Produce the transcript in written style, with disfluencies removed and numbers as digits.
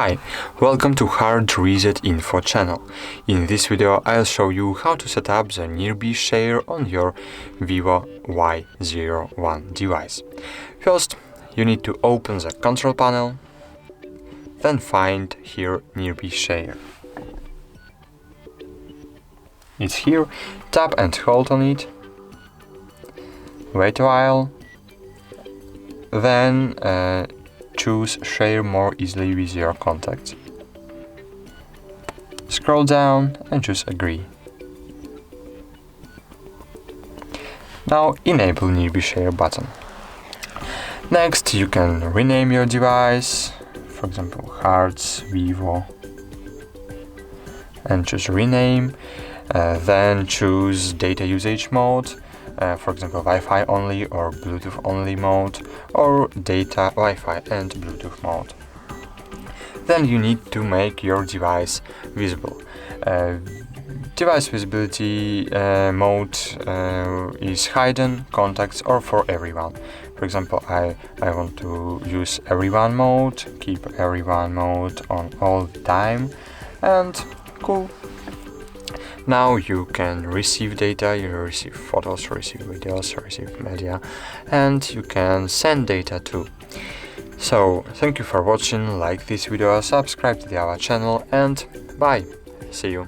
Hi, welcome to HardReset.Info channel. In this video I'll show you how to set up the Nearby Share on your Vivo Y01 device. First, you need to open the control panel, then find here Nearby Share. It's here, tap and hold on it, wait a while, then choose Share more easily with your contacts. Scroll down and choose Agree. Now enable Nearby Share button. Next you can rename your device, for example Hards Vivo, and choose Rename. Then choose data usage mode, for example Wi-Fi only or Bluetooth only mode, or data, Wi-Fi and Bluetooth mode. Then you need to make your device visible. Device visibility mode is hidden, contacts, or for everyone. For example, I want to use everyone mode, keep everyone mode on all the time, and cool. Now you can receive data, you receive photos, receive videos, receive media, and you can send data too. So, thank you for watching, like this video, subscribe to our channel, and bye! See you!